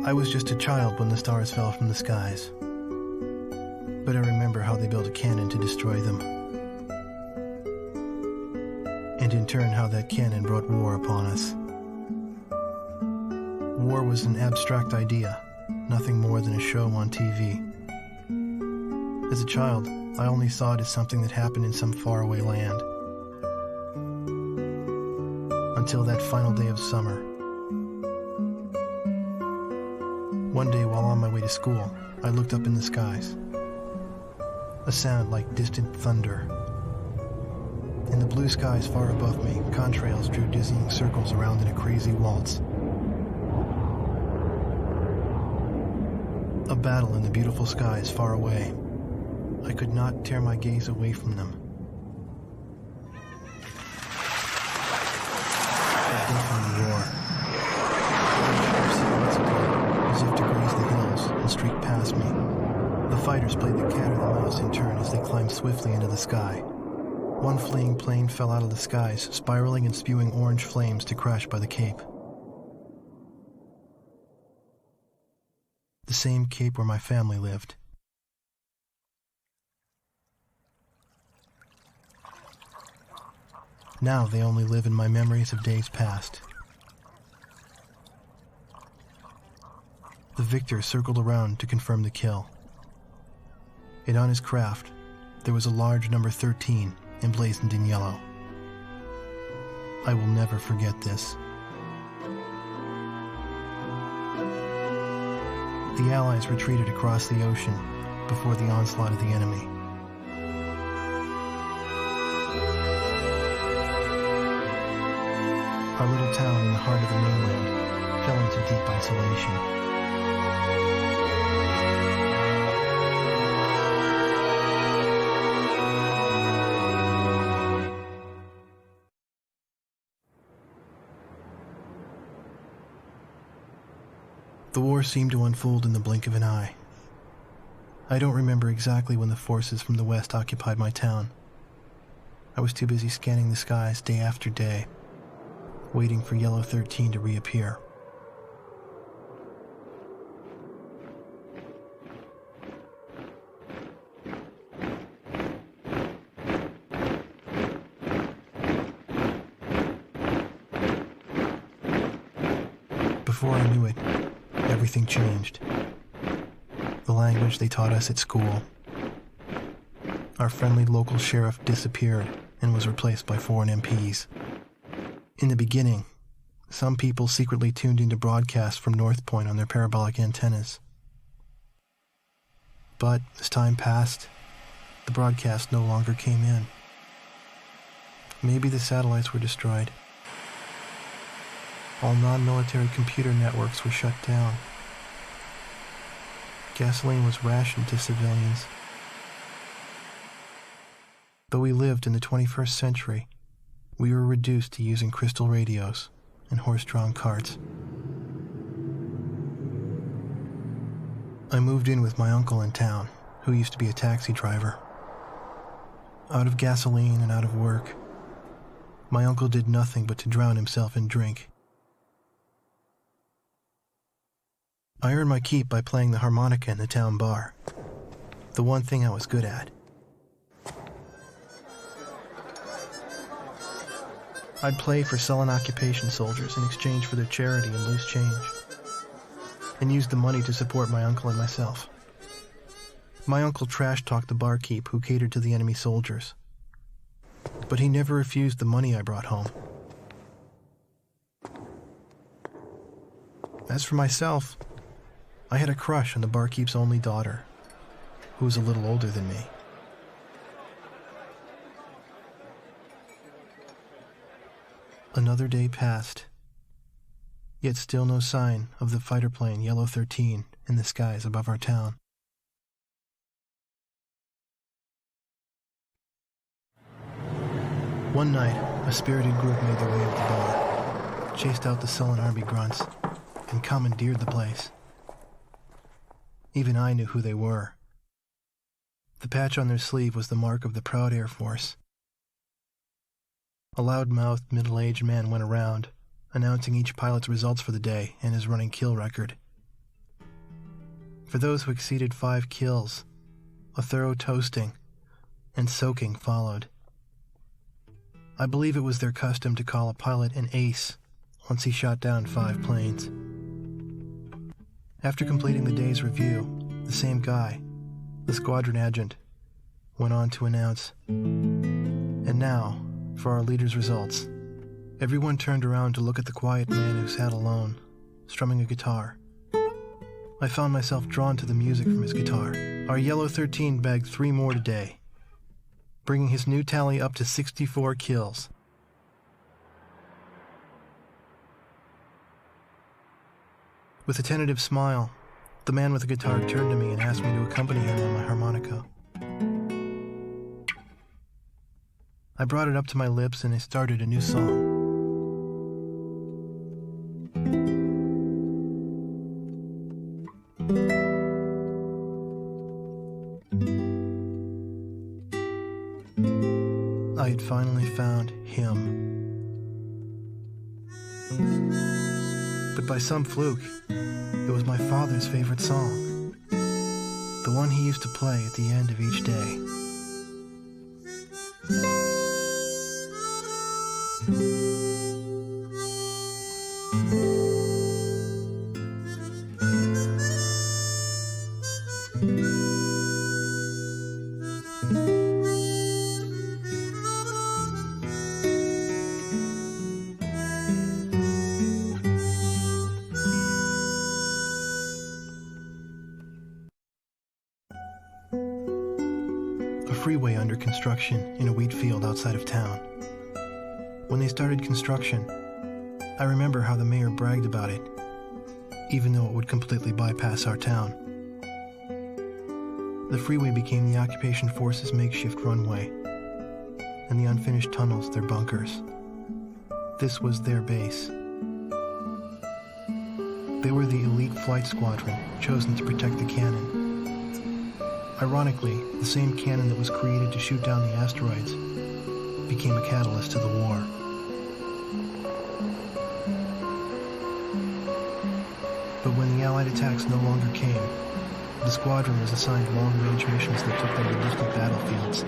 I was just a child when the stars fell from the skies, but I remember how they built a cannon to destroy them, and in turn how that cannon brought war upon us. War was an abstract idea, nothing more than a show on TV. As a child, I only saw it as something that happened in some faraway land. Until that final day of summer. One day while on my way to school, I looked up in the skies. A sound like distant thunder. In the blue skies far above me, contrails drew dizzying circles around in a crazy waltz. A battle in the beautiful skies far away. I could not tear my gaze away from them. Deafening roar. As if to graze the hills and streak past me. The fighters played the cat or the mouse in turn as they climbed swiftly into the sky. One fleeing plane fell out of the skies, spiraling and spewing orange flames to crash by the Cape. The same Cape where my family lived. Now they only live in my memories of days past. The victor circled around to confirm the kill. And on his craft, there was a large number 13 emblazoned in yellow. I will never forget this. The Allies retreated across the ocean before the onslaught of the enemy. Our little town in the heart of the mainland fell into deep isolation. The war seemed to unfold in the blink of an eye. I don't remember exactly when the forces from the west occupied my town. I was too busy scanning the skies day after day, waiting for Yellow 13 to reappear. Before I knew it, everything changed. The language they taught us at school. Our friendly local sheriff disappeared and was replaced by foreign MPs. In the beginning, some people secretly tuned into broadcasts from North Point on their parabolic antennas. But as time passed, the broadcast no longer came in. Maybe the satellites were destroyed. All non-military computer networks were shut down. Gasoline was rationed to civilians. Though we lived in the 21st century, we were reduced to using crystal radios and horse-drawn carts. I moved in with my uncle in town, who used to be a taxi driver. Out of gasoline and out of work, my uncle did nothing but to drown himself in drink. I earned my keep by playing the harmonica in the town bar, the one thing I was good at. I'd play for sullen occupation soldiers in exchange for their charity and loose change, and used the money to support my uncle and myself. My uncle trash-talked the barkeep who catered to the enemy soldiers, but he never refused the money I brought home. As for myself, I had a crush on the barkeep's only daughter, who was a little older than me. Another day passed, yet still no sign of the fighter plane Yellow 13 in the skies above our town. One night, a spirited group made their way up the bar, chased out the sullen army grunts, and commandeered the place. Even I knew who they were. The patch on their sleeve was the mark of the proud Air Force. A loud-mouthed, middle-aged man went around, announcing each pilot's results for the day and his running kill record. For those who exceeded 5 kills, a thorough toasting and soaking followed. I believe it was their custom to call a pilot an ace once he shot down 5 planes. After completing the day's review, the same guy, the squadron adjutant, went on to announce, "And now, for our leader's results." Everyone turned around to look at the quiet man who sat alone, strumming a guitar. I found myself drawn to the music from his guitar. Our Yellow 13 bagged 3 more today, bringing his new tally up to 64 kills. With a tentative smile, the man with the guitar turned to me and asked me to accompany him on my harmonica. I brought it up to my lips and I started a new song. I had finally found him. But by some fluke, it was my father's favorite song, the one he used to play at the end of each day. Freeway under construction in a wheat field outside of town. When they started construction, I remember how the mayor bragged about it, even though it would completely bypass our town. The freeway became the occupation force's makeshift runway, and the unfinished tunnels their bunkers. This was their base. They were the elite flight squadron chosen to protect the cannon. Ironically, the same cannon that was created to shoot down the asteroids became a catalyst to the war. But when the Allied attacks no longer came, the squadron was assigned long-range missions that took them to distant battlefields.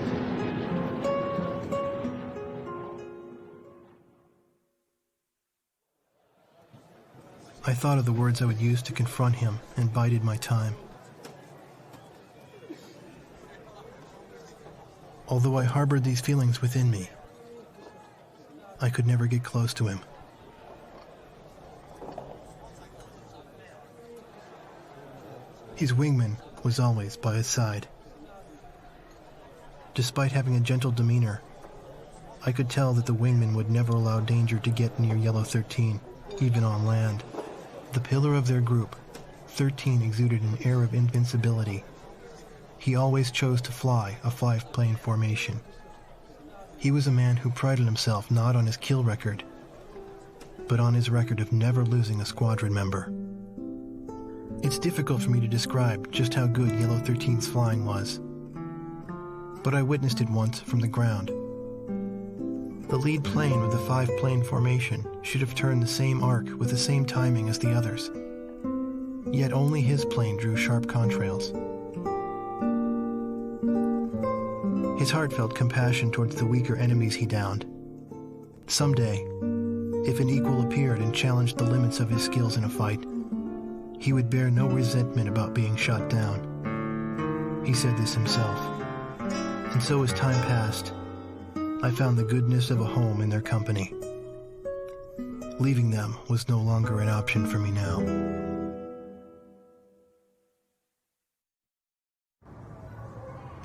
I thought of the words I would use to confront him and bided my time. Although I harbored these feelings within me, I could never get close to him. His wingman was always by his side. Despite having a gentle demeanor, I could tell that the wingman would never allow danger to get near Yellow 13, even on land. The pillar of their group, 13 exuded an air of invincibility. He always chose to fly a 5-plane formation. He was a man who prided himself not on his kill record, but on his record of never losing a squadron member. It's difficult for me to describe just how good Yellow 13's flying was, but I witnessed it once from the ground. The lead plane with the 5-plane formation should have turned the same arc with the same timing as the others, yet only his plane drew sharp contrails. His heart felt compassion towards the weaker enemies he downed. Someday, if an equal appeared and challenged the limits of his skills in a fight, he would bear no resentment about being shot down. He said this himself. And so as time passed, I found the goodness of a home in their company. Leaving them was no longer an option for me now.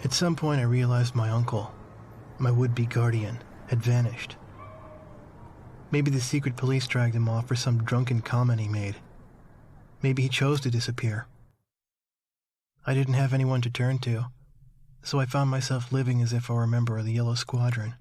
At some point I realized my uncle, my would-be guardian, had vanished. Maybe the secret police dragged him off for some drunken comment he made. Maybe he chose to disappear. I didn't have anyone to turn to, so I found myself living as if I were a member of the Yellow Squadron.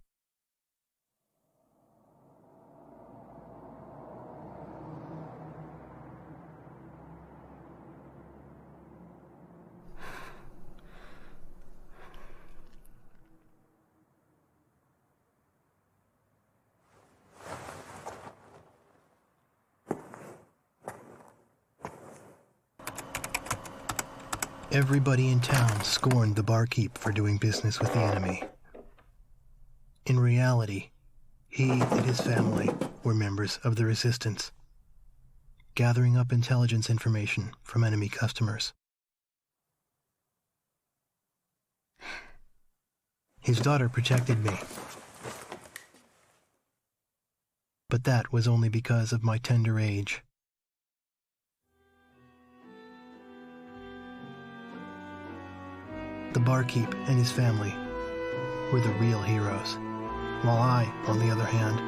Everybody in town scorned the barkeep for doing business with the enemy. In reality, he and his family were members of the resistance, gathering up intelligence information from enemy customers. His daughter protected me, but that was only because of my tender age. The barkeep and his family were the real heroes, while I, on the other hand,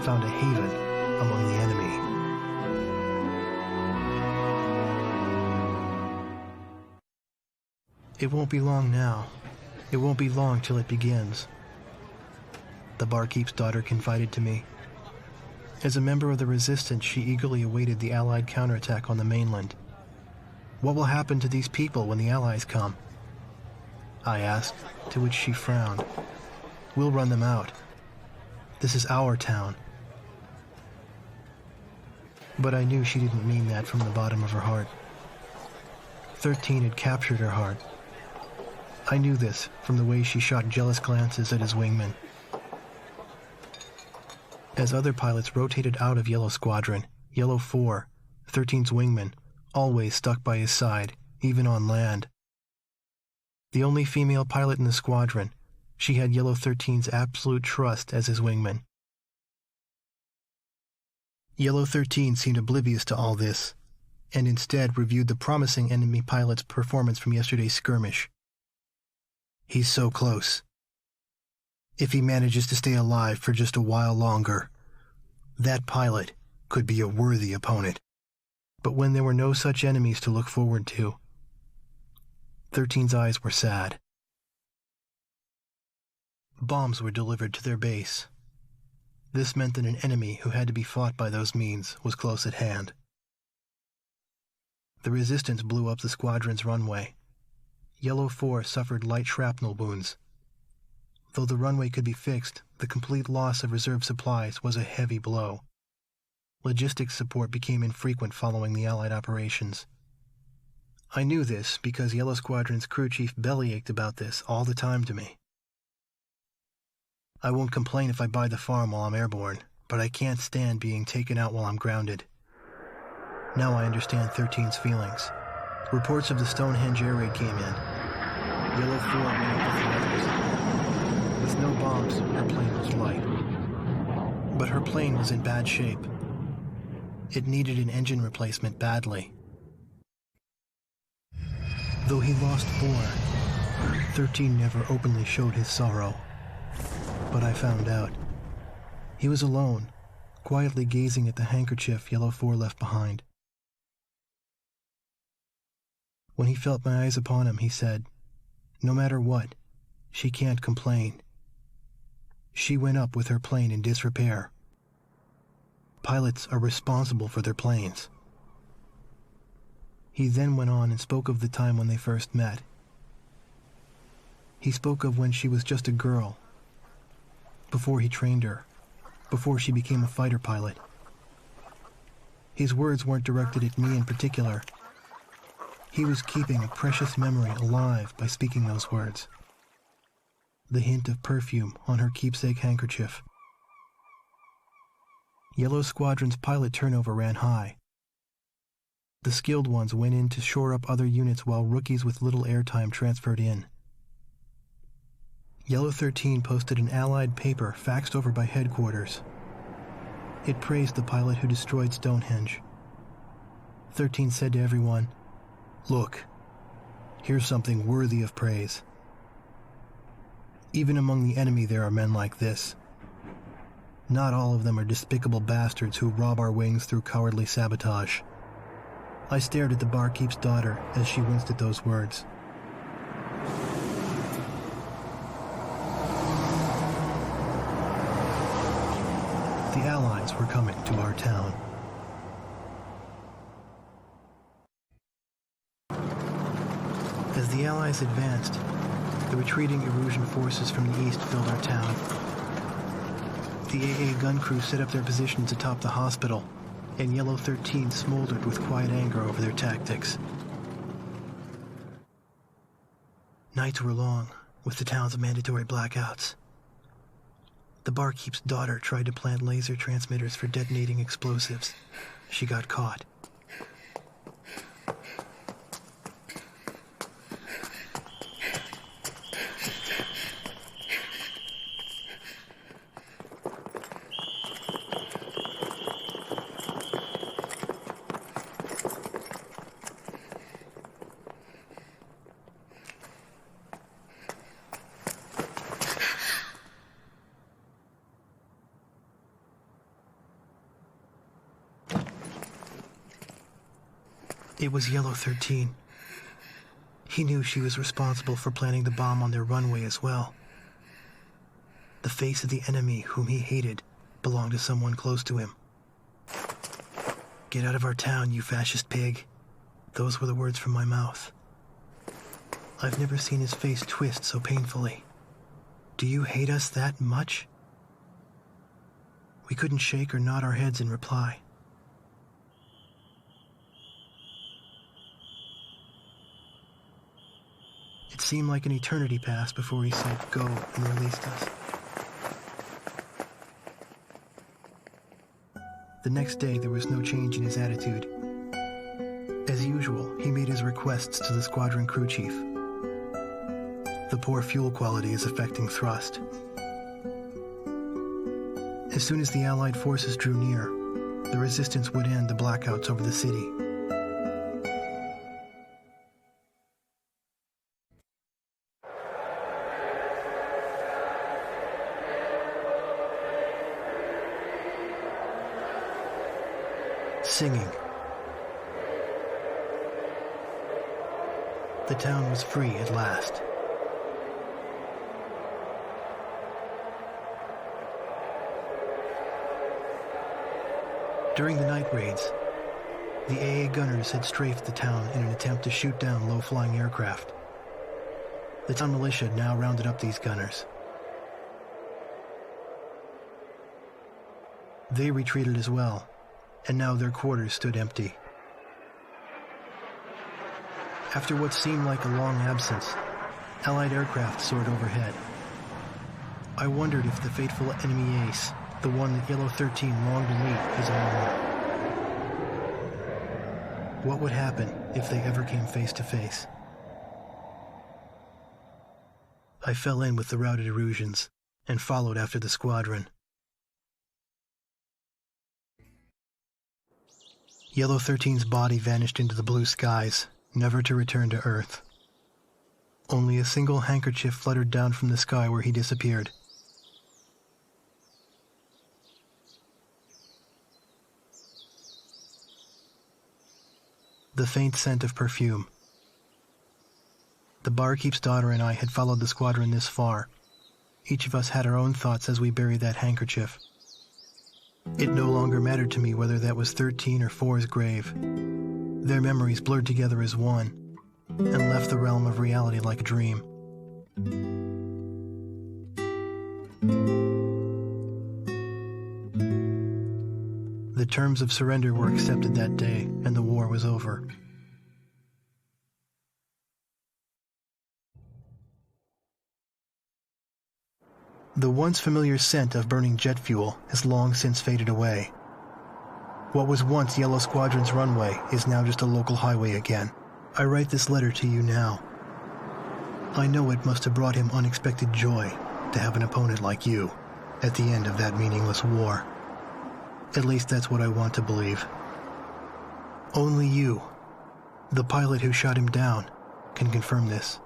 found a haven among the enemy. It won't be long now. It won't be long till it begins, the barkeep's daughter confided to me. As a member of the resistance, she eagerly awaited the Allied counterattack on the mainland. What will happen to these people when the Allies come? I asked, to which she frowned. We'll run them out. This is our town. But I knew she didn't mean that from the bottom of her heart. 13 had captured her heart. I knew this from the way she shot jealous glances at his wingman. As other pilots rotated out of Yellow Squadron, Yellow 4, 13's wingman, always stuck by his side, even on land. The only female pilot in the squadron, she had Yellow 13's absolute trust as his wingman. Yellow 13 seemed oblivious to all this, and instead reviewed the promising enemy pilot's performance from yesterday's skirmish. He's so close. If he manages to stay alive for just a while longer, that pilot could be a worthy opponent. But when there were no such enemies to look forward to, 13's eyes were sad. Bombs were delivered to their base. This meant that an enemy who had to be fought by those means was close at hand. The resistance blew up the squadron's runway. Yellow 4 suffered light shrapnel wounds. Though the runway could be fixed, the complete loss of reserve supplies was a heavy blow. Logistics support became infrequent following the Allied operations. I knew this because Yellow Squadron's crew chief bellyached about this all the time to me. I won't complain if I buy the farm while I'm airborne, but I can't stand being taken out while I'm grounded. Now I understand 13's feelings. Reports of the Stonehenge air raid came in. Yellow 4 went up with the others. With no bombs, her plane was light. But her plane was in bad shape. It needed an engine replacement badly. Though he lost 4, 13 never openly showed his sorrow. But I found out. He was alone, quietly gazing at the handkerchief Yellow 4 left behind. When he felt my eyes upon him, he said, "No matter what, she can't complain. She went up with her plane in disrepair. Pilots are responsible for their planes." He then went on and spoke of the time when they first met. He spoke of when she was just a girl, before he trained her, before she became a fighter pilot. His words weren't directed at me in particular. He was keeping a precious memory alive by speaking those words. The hint of perfume on her keepsake handkerchief. Yellow Squadron's pilot turnover ran high. The skilled ones went in to shore up other units while rookies with little airtime transferred in. Yellow 13 posted an Allied paper faxed over by headquarters. It praised the pilot who destroyed Stonehenge. 13 said to everyone, "Look, here's something worthy of praise. Even among the enemy there are men like this. Not all of them are despicable bastards who rob our wings through cowardly sabotage." I stared at the barkeep's daughter as she winced at those words. The Allies were coming to our town. As the Allies advanced, the retreating Erusian forces from the east filled our town. The AA gun crew set up their positions atop the hospital, and Yellow 13 smoldered with quiet anger over their tactics. Nights were long, with the town's mandatory blackouts. The barkeep's daughter tried to plant laser transmitters for detonating explosives. She got caught. It was Yellow 13. He knew she was responsible for planting the bomb on their runway as well. The face of the enemy whom he hated belonged to someone close to him. "Get out of our town, you fascist pig." Those were the words from my mouth. I've never seen his face twist so painfully. "Do you hate us that much?" We couldn't shake or nod our heads in reply. It seemed like an eternity passed before he said go and released us. The next day, there was no change in his attitude. As usual, he made his requests to the squadron crew chief. The poor fuel quality is affecting thrust. As soon as the Allied forces drew near, the resistance would end the blackouts over the city. Singing. The town was free at last. During the night raids, the AA gunners had strafed the town in an attempt to shoot down low-flying aircraft. The town militia now rounded up these gunners. They retreated as well, and now their quarters stood empty. After what seemed like a long absence, Allied aircraft soared overhead. I wondered if the fateful enemy Ace, the one that Yellow 13 longed to meet, is on. What would happen if they ever came face to face? I fell in with the routed Erusians and followed after the squadron. Yellow 13's body vanished into the blue skies, never to return to Earth. Only a single handkerchief fluttered down from the sky where he disappeared. The faint scent of perfume. The barkeep's daughter and I had followed the squadron this far. Each of us had our own thoughts as we buried that handkerchief. It no longer mattered to me whether that was 13 or 4's grave. Their memories blurred together as one, and left the realm of reality like a dream. The terms of surrender were accepted that day, and the war was over. The once familiar scent of burning jet fuel has long since faded away. What was once Yellow Squadron's runway is now just a local highway again. I write this letter to you now. I know it must have brought him unexpected joy to have an opponent like you at the end of that meaningless war. At least that's what I want to believe. Only you, the pilot who shot him down, can confirm this.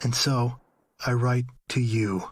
And so, I write to you.